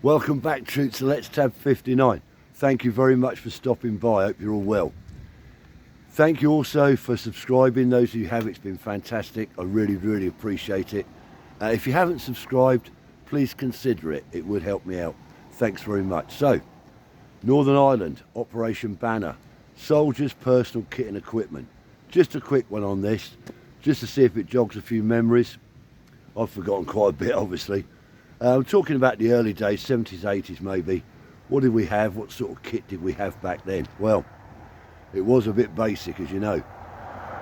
Welcome back, troops, to Let's Tab 59. Thank you very much for stopping by. I hope you're all well. Thank you also for subscribing. Those who have, it's been fantastic. I really appreciate it. If you haven't subscribed, please consider it. It would help me out. Thanks very much. So, Northern Ireland, Operation Banner, soldiers' personal kit and equipment. Just a quick one on this, just to see if it jogs a few memories. I've forgotten quite a bit, obviously. I'm talking about the early days, 70s, 80s maybe. What did we have? What sort of kit did we have back then? Well, it was a bit basic, as you know.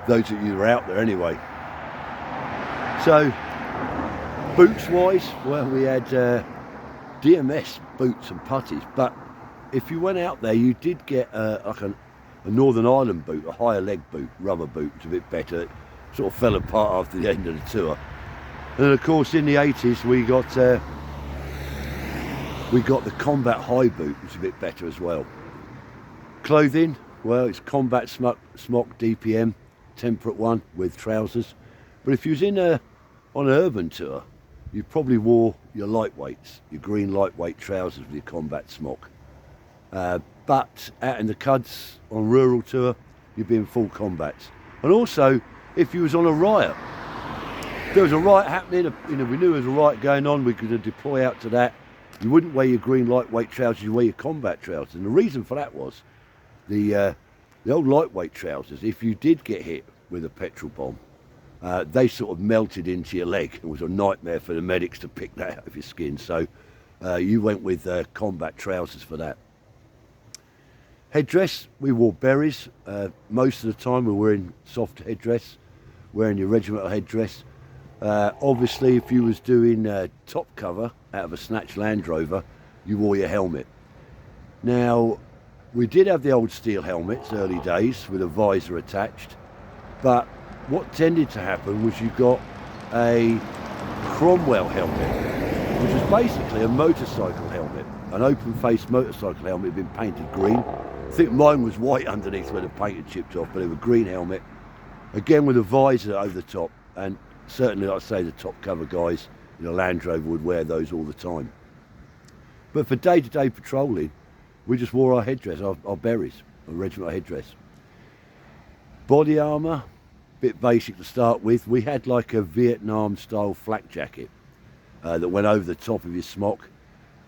Those of you who are out there anyway. So, boots-wise, well, we had DMS boots and puttees, but if you went out there, you did get like a Northern Ireland boot, a higher leg boot, rubber boot, which was a bit better. It sort of fell apart after the end of the tour. And of course, in the 80s, we got the combat high boot, which is a bit better as well. Clothing, well, it's combat smock DPM, temperate one with trousers. But if you was on an urban tour, you probably wore your lightweights, your green lightweight trousers with your combat smock. But out in the cuds on rural tour, you'd be in full combats. And also, if you was on a riot, there was a riot happening, we knew there was a riot going on, we could deploy out to that. You wouldn't wear your green lightweight trousers, you wear your combat trousers. And the reason for that was the old lightweight trousers, if you did get hit with a petrol bomb, they sort of melted into your leg. It was a nightmare for the medics to pick that out of your skin. So you went with combat trousers for that. Headdress, we wore berries. Most of the time we were wearing soft headdress, wearing your regimental headdress. Obviously, if you was doing top cover out of a snatch Land Rover, you wore your helmet. Now, we did have the old steel helmets early days with a visor attached, but what tended to happen was you got a Cromwell helmet, which was basically a motorcycle helmet, an open-faced motorcycle helmet had been painted green. I think mine was white underneath where the paint had chipped off, but it was a green helmet, again with a visor over the top. And certainly, like I say, the top cover guys in a Land Rover would wear those all the time. But for day-to-day patrolling, we just wore our headdress, our berries, our regimental headdress. Body armour, bit basic to start with. We had like a Vietnam-style flak jacket that went over the top of your smock.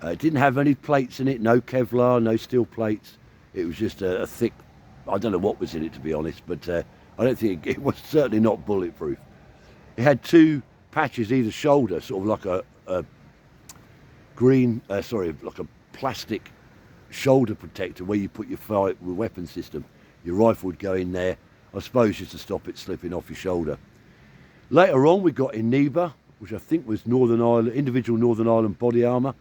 It didn't have any plates in it, no Kevlar, no steel plates. It was just a thick, I don't know what was in it to be honest, but I don't think it was certainly not bulletproof. It had two patches either shoulder, sort of like a like a plastic shoulder protector where you put your weapon system. Your rifle would go in there, I suppose just to stop it slipping off your shoulder. Later on we got Ineba, which I think was Northern Ireland, individual Northern Ireland body armour.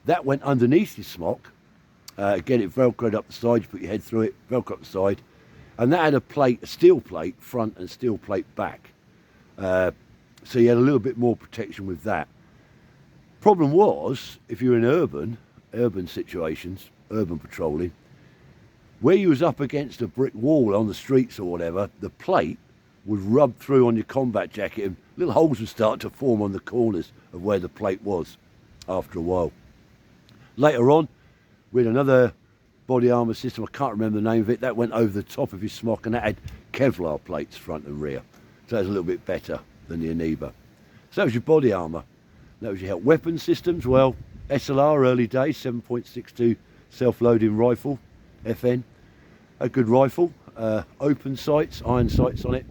That went underneath your smock. Again, it velcroed up the side, you put your head through it, velcro up the side. And that had a steel plate front and steel plate back. So you had a little bit more protection with that. Problem was, if you're in urban situations, urban patrolling, where you was up against a brick wall on the streets or whatever, the plate would rub through on your combat jacket and little holes would start to form on the corners of where the plate was after a while. Later on, we had another body armour system, I can't remember the name of it, that went over the top of your smock and that had Kevlar plates front and rear. So that was a little bit better than the Ineba. So that was your body armour. That was your help. Weapon systems, well, SLR early days, 7.62 self-loading rifle, FN. A good rifle, open sights, iron sights on it.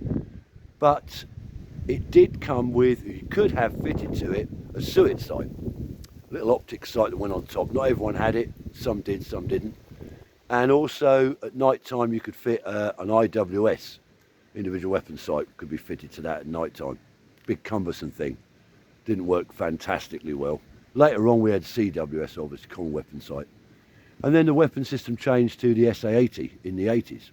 But it did come with, you could have fitted to it, a suet sight. A little optic sight that went on top. Not everyone had it, some did, some didn't. And also at night time you could fit an IWS, individual weapon sight, could be fitted to that at night time. Big cumbersome thing. Didn't work fantastically well. Later on we had CWS, obviously, common weapon sight. And then the weapon system changed to the SA80 in the 80s.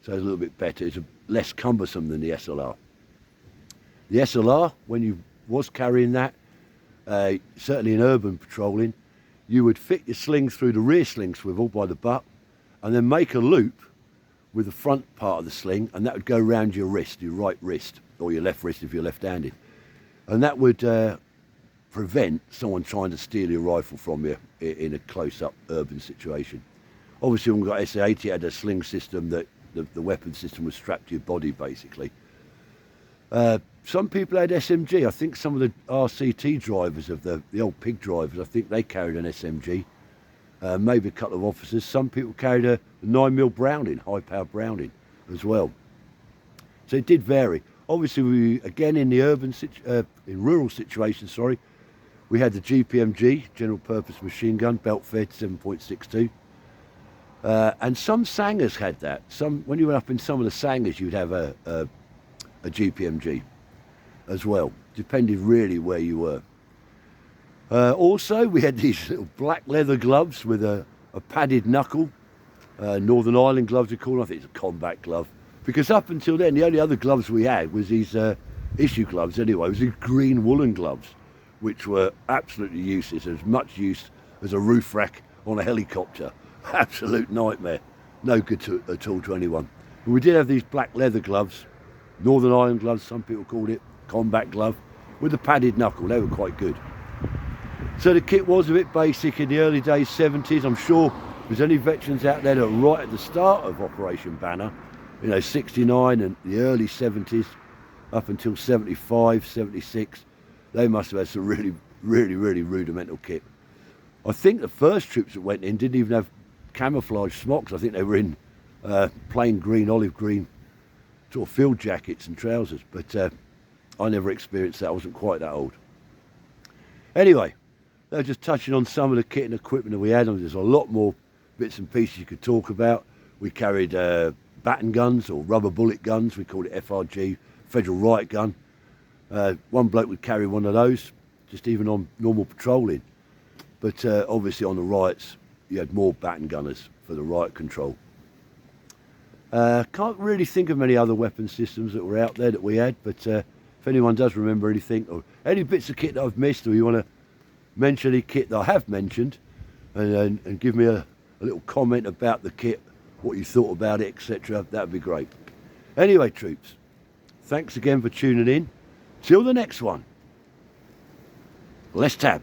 So it was a little bit better, it's less cumbersome than the SLR. The SLR, when you was carrying that, certainly in urban patrolling, you would fit your sling through the rear sling swivel by the butt and then make a loop with the front part of the sling, and that would go around your wrist, your right wrist, or your left wrist if you're left-handed. And that would prevent someone trying to steal your rifle from you in a close-up urban situation. Obviously, when we got SA-80, it had a sling system that the weapon system was strapped to your body, basically. Some people had SMG. I think some of the RCT drivers of the old pig drivers, I think they carried an SMG. Maybe a couple of officers. Some people carried a 9mm Browning, high-powered Browning as well. So it did vary. Obviously, we again in the in rural situations, sorry, we had the GPMG, General Purpose Machine Gun, belt-fed 7.62. And some sangers had that. When you went up in some of the sangers, you'd have a GPMG as well, depending really where you were. Also, we had these little black leather gloves with a padded knuckle, Northern Ireland gloves we call them. I think it's a combat glove. Because up until then, the only other gloves we had was these issue gloves anyway. It was these green woolen gloves, which were absolutely useless, as much use as a roof rack on a helicopter. Absolute nightmare. No good at all to anyone. But we did have these black leather gloves, Northern Ireland gloves, some people called it, combat glove, with a padded knuckle. They were quite good. So the kit was a bit basic in the early days, 70s. I'm sure there's any veterans out there that were right at the start of Operation Banner, 69 and the early 70s, up until 75, 76. They must have had some really, really, really rudimental kit. I think the first troops that went in didn't even have camouflage smocks. I think they were in plain green, olive green, sort of field jackets and trousers. But I never experienced that. I wasn't quite that old. Anyway, they were just touching on some of the kit and equipment that we had. There's a lot more bits and pieces you could talk about. We carried baton guns or rubber bullet guns. We called it FRG, Federal Riot Gun. One bloke would carry one of those, just even on normal patrolling. But obviously on the riots, you had more baton gunners for the riot control. Can't really think of many other weapon systems that were out there that we had, but if anyone does remember anything, or any bits of kit that I've missed, or you want to mention any kit that I have mentioned, and give me a little comment about the kit, what you thought about it, etc., that'd be great. Anyway, troops, thanks again for tuning in. Till the next one. Let's tab.